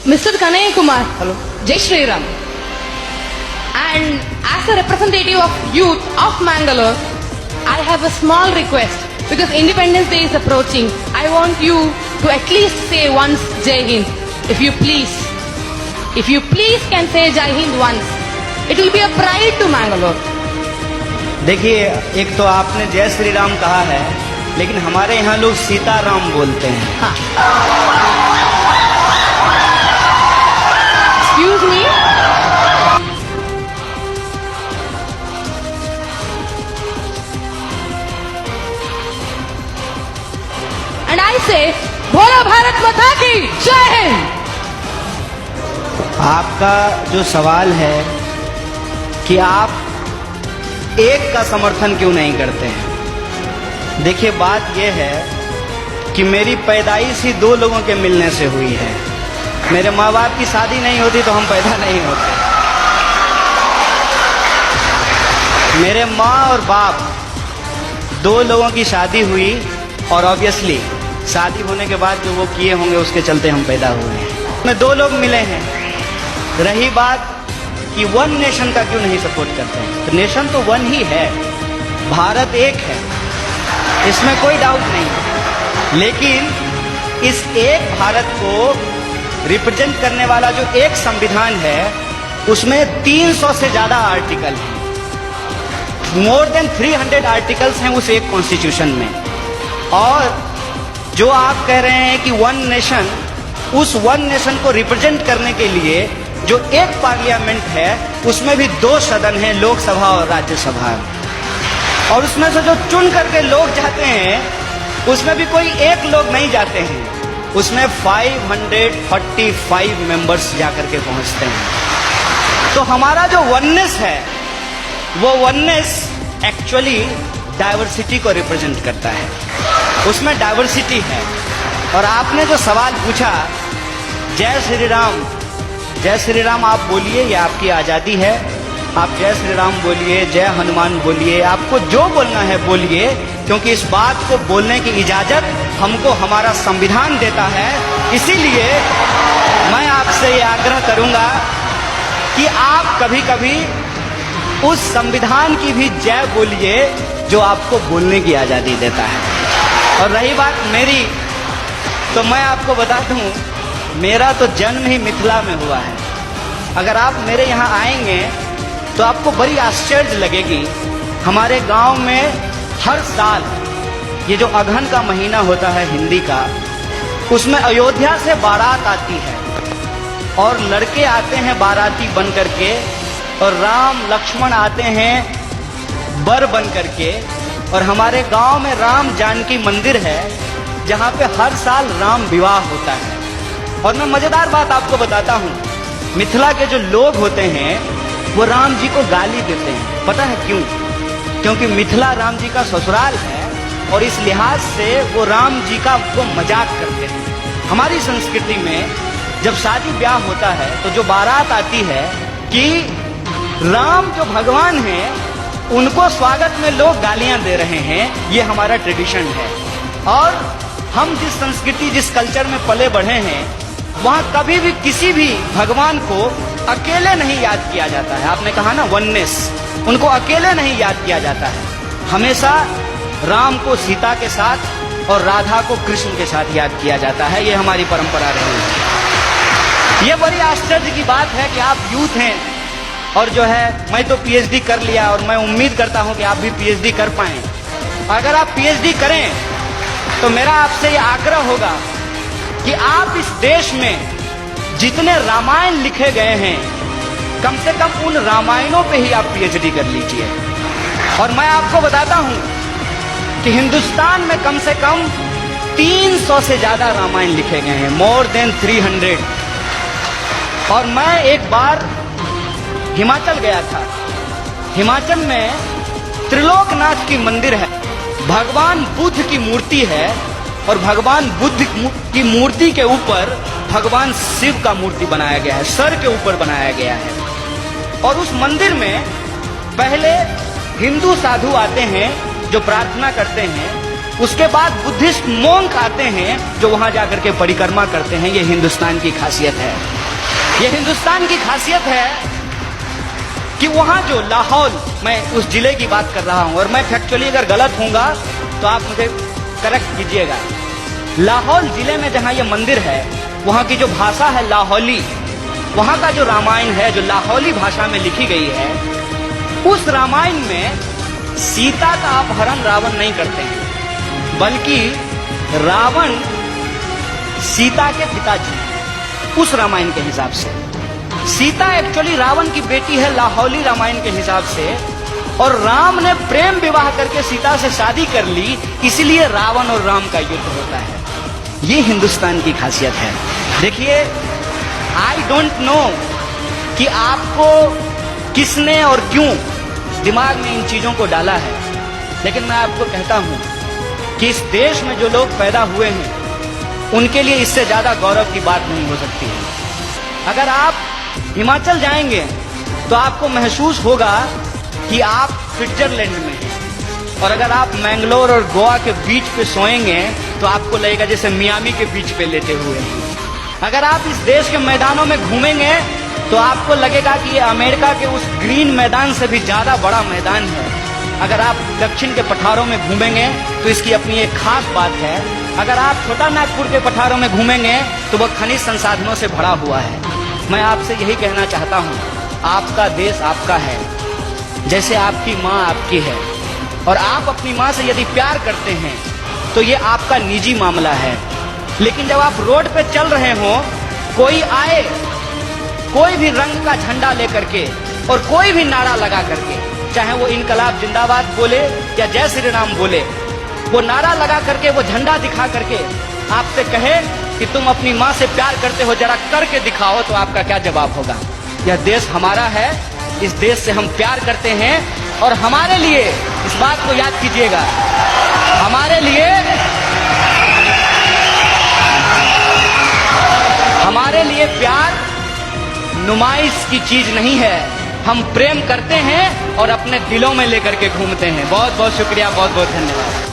Mr. Kanaya Kumar. Hello. Jai Shri Ram. And as a representative of youth of Mangalore, I have a small request because Independence Day is approaching. I want you to at least say once Jai Hind. If you please can say Jai Hind once, it will be a pride to Mangalore. देखिए, एक तो आपने जय श्री राम कहा है, लेकिन हमारे यहाँ लोग सीताराम बोलते हैं। हाँ. Excuse me. And I say, बोलो भारत माता की जय हिंद. आपका जो सवाल है कि आप एक का समर्थन क्यों नहीं करते हैं, देखिए बात यह है कि मेरी पैदाइश ही दो लोगों के मिलने से हुई है। मेरे माँ बाप की शादी नहीं होती तो हम पैदा नहीं होते। मेरे माँ और बाप दो लोगों की शादी हुई और ऑब्वियसली शादी होने के बाद जो वो किए होंगे उसके चलते हम पैदा हुए हैं। में दो लोग मिले हैं। रही बात कि वन नेशन का क्यों नहीं सपोर्ट करते हैं, तो नेशन तो वन ही है, भारत एक है, इसमें कोई डाउट नहीं। लेकिन इस एक भारत को रिप्रेजेंट करने वाला जो एक संविधान है उसमें 300 से ज्यादा आर्टिकल हैं, मोर देन 300 आर्टिकल्स हैं उस एक कॉन्स्टिट्यूशन में। और जो आप कह रहे हैं कि वन नेशन, उस वन नेशन को रिप्रेजेंट करने के लिए जो एक पार्लियामेंट है उसमें भी दो सदन हैं, लोकसभा और राज्यसभा, और उसमें से जो चुन करके लोग जाते हैं उसमें भी कोई एक लोग नहीं जाते हैं, उसमें 545 मेंबर्स जाकर के पहुंचते हैं। तो हमारा जो वननेस है वो वननेस एक्चुअली डाइवर्सिटी को रिप्रेजेंट करता है, उसमें डाइवर्सिटी है। और आपने जो सवाल पूछा जय श्री राम, जय श्री राम आप बोलिए, ये आपकी आज़ादी है, आप जय श्री राम बोलिए, जय हनुमान बोलिए, आपको जो बोलना है बोलिए, क्योंकि इस बात को बोलने की इजाज़त हमको हमारा संविधान देता है। इसीलिए मैं आपसे ये आग्रह करूंगा कि आप कभी कभी उस संविधान की भी जय बोलिए जो आपको बोलने की आज़ादी देता है। और रही बात मेरी, तो मैं आपको बता दूं, मेरा तो जन्म ही मिथिला में हुआ है। अगर आप मेरे यहाँ आएंगे तो आपको बड़ी आश्चर्य लगेगी। हमारे गांव में हर साल ये जो अगहन का महीना होता है हिंदी का, उसमें अयोध्या से बारात आती है और लड़के आते हैं बाराती बन करके, और राम लक्ष्मण आते हैं बर बन करके। और हमारे गांव में राम जानकी मंदिर है जहाँ पे हर साल राम विवाह होता है। और मैं मजेदार बात आपको बताता हूँ, मिथिला के जो लोग होते हैं वो राम जी को गाली देते हैं। पता है क्यों? क्योंकि मिथिला राम जी का ससुराल है और इस लिहाज से वो राम जी का वो मजाक करते हैं। हमारी संस्कृति में जब शादी ब्याह होता है तो जो बारात आती है कि राम जो भगवान हैं उनको स्वागत में लोग गालियां दे रहे हैं, ये हमारा ट्रेडिशन है। और हम जिस संस्कृति, जिस कल्चर में पले बढ़े हैं, वहाँ कभी भी किसी भी भगवान को अकेले नहीं याद किया जाता है। आपने कहा ना वननेस, उनको अकेले नहीं याद किया जाता है। हमेशा राम को सीता के साथ और राधा को कृष्ण के साथ याद किया जाता है। ये हमारी परंपरा रही है। ये बड़ी आश्चर्य की बात है कि आप यूथ हैं और जो है, मैं तो पीएचडी कर लिया और मैं उम्मीद करता हूं कि आप भी पीएचडी कर पाएं। अगर आप पीएचडी करें तो मेरा आपसे ये आग्रह होगा कि आप इस देश में जितने रामायण लिखे गए हैं, कम से कम उन रामायणों पे ही आप पीएचडी कर लीजिए। और मैं आपको बताता हूं कि हिंदुस्तान में कम से कम 300 से ज्यादा रामायण लिखे गए हैं, मोर देन 300। और मैं एक बार हिमाचल गया था। हिमाचल में त्रिलोकनाथ की मंदिर है, भगवान बुद्ध की मूर्ति है, और भगवान बुद्ध की मूर्ति के ऊपर भगवान शिव का मूर्ति बनाया गया है, सर के ऊपर बनाया गया है। और उस मंदिर में पहले हिंदू साधु आते हैं जो प्रार्थना करते हैं, उसके बाद बुद्धिस्ट मोंक आते हैं जो वहां जाकर के परिक्रमा करते हैं। ये हिंदुस्तान की खासियत है। ये हिंदुस्तान की खासियत है कि वहां जो लाहौल, मैं उस जिले की बात कर रहा हूं और मैं फैक्चुअली अगर गलत हूंगा तो आप मुझे करेक्ट कीजिएगा। लाहौल जिले में जहां ये मंदिर है वहां की जो भाषा है लाहौली, वहां का जो रामायण है जो लाहौली भाषा में लिखी गई है, उस रामायण में सीता का अपहरण रावण नहीं करते हैं, बल्कि रावण सीता के पिताजी, उस रामायण के हिसाब से। सीता एक्चुअली रावण की बेटी है लाहौली रामायण के हिसाब से, और राम ने प्रेम विवाह करके सीता से शादी कर ली, इसलिए रावण और राम का युद्ध होता है। ये हिंदुस्तान की खासियत है। देखिए, आई डोंट नो कि आपको किसने और क्यों दिमाग में इन चीजों को डाला है, लेकिन मैं आपको कहता हूं कि इस देश में जो लोग पैदा हुए हैं उनके लिए इससे ज्यादा गौरव की बात नहीं हो सकती है। अगर आप हिमाचल जाएंगे तो आपको महसूस होगा कि आप स्विट्जरलैंड में हैं, और अगर आप मैंगलोर और गोवा के बीच पे सोएंगे तो आपको लगेगा जैसे मियामी के बीच पे लेटे हुए हैं। अगर आप इस देश के मैदानों में घूमेंगे तो आपको लगेगा कि ये अमेरिका के उस ग्रीन मैदान से भी ज्यादा बड़ा मैदान है। अगर आप दक्षिण के पठारों में घूमेंगे तो इसकी अपनी एक खास बात है। अगर आप छोटा नागपुर के पठारों में घूमेंगे तो वह खनिज संसाधनों से भरा हुआ है। मैं आपसे यही कहना चाहता हूँ, आपका देश आपका है, जैसे आपकी माँ आपकी है, और आप अपनी माँ से यदि प्यार करते हैं तो ये आपका निजी मामला है। लेकिन जब आप रोड पे चल रहे हो, कोई आए कोई भी रंग का झंडा लेकर के और कोई भी नारा लगा करके, चाहे वो इनकलाब जिंदाबाद बोले या जय श्री राम बोले, वो नारा लगा करके, वो झंडा दिखा करके आपसे कहे कि तुम अपनी माँ से प्यार करते हो, जरा करके दिखाओ, तो आपका क्या जवाब होगा? यह देश हमारा है, इस देश से हम प्यार करते हैं, और हमारे लिए, इस बात को याद कीजिएगा, हमारे लिए प्यार नुमाइश की चीज नहीं है। हम प्रेम करते हैं और अपने दिलों में लेकर के घूमते हैं। बहुत बहुत शुक्रिया, बहुत बहुत धन्यवाद।